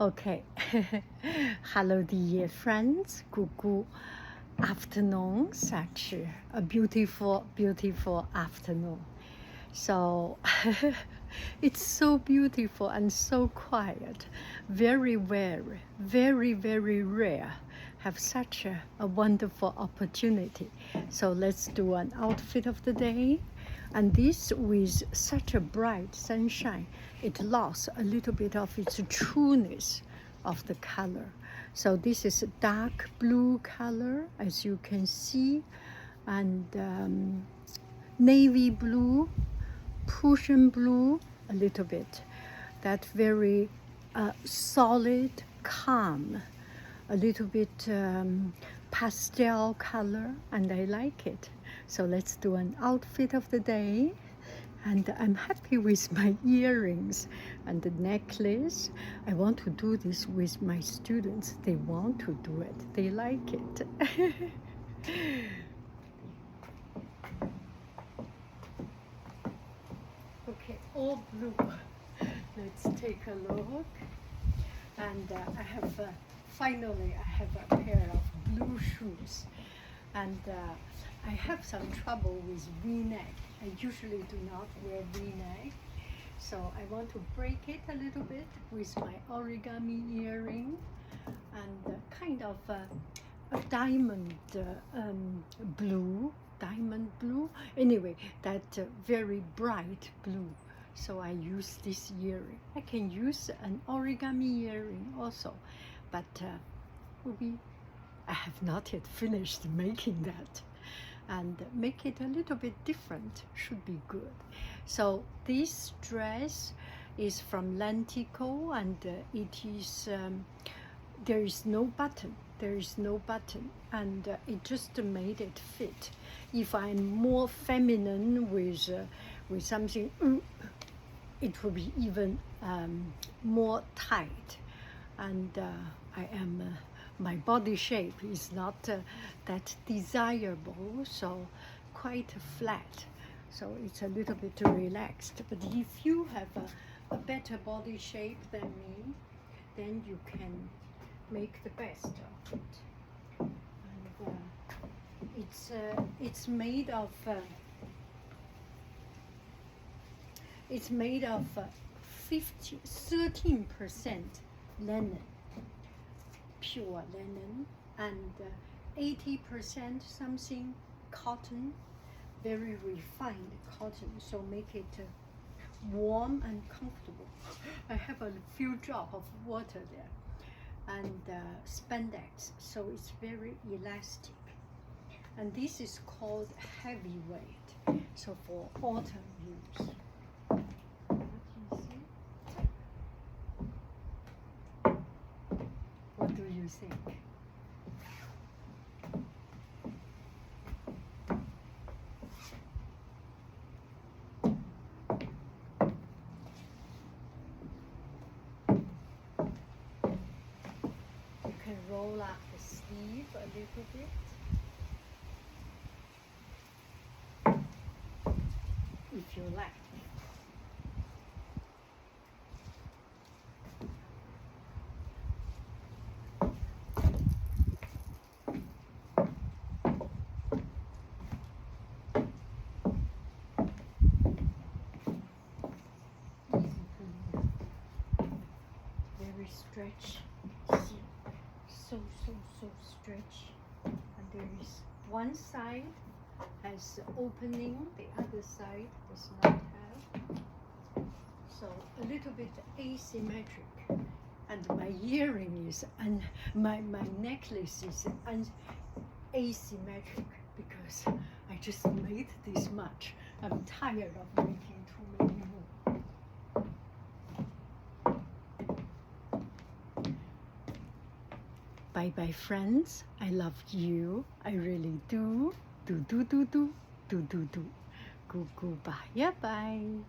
Okay. Hello, dear friends. Good afternoon. Such a beautiful, beautiful afternoon. So it's so beautiful and so quiet. Very, very, very, very rare. Have such a wonderful opportunity. So let's do an outfit of the day. And this with such a bright sunshine, it lost a little bit of its trueness of the color. So this is a dark blue color, as you can see, and navy blue, Prussian blue, a little bit. That very solid, calm, a little bit pastel color, and I like it. So let's do an outfit of the day. And I'm happy with my earrings and the necklace. I want to do this with my students. They want to do it. They like it. Okay, all blue. Let's take a look. And I have finally I have a pair of blue shoes, and I have some trouble with V-neck. I usually do not wear V-neck, so I want to break it a little bit with my origami earring and kind of a diamond blue, anyway, that very bright blue. So I use this earring. I can use an origami earring also, but I have not yet finished making that, and make it a little bit different should be good. So this dress is from Lintico, and it is there is no button. There is no button, and it just made it fit. If I'm more feminine with something, it will be even more tight, and I am my body shape is not that desirable, so quite flat, so it's a little bit relaxed. But if you have a better body shape than me, then you can make the best of it. And it's made of 13% linen, pure linen, and 80% something cotton, very refined cotton, so make it warm and comfortable. I have a few drops of water there, and spandex, so it's very elastic. And this is called heavyweight, so for autumn use. What do you think? You can roll up the sleeve a little bit. If you like. Very stretch. See, so stretch. And there is one side has opening, the other side does not have. So a little bit asymmetric. And my earring is, and my necklace is asymmetric because I just made this much. I'm tired of making too many more. Bye bye, friends. I love you. I really do. Do. Goodbye. Yeah, bye.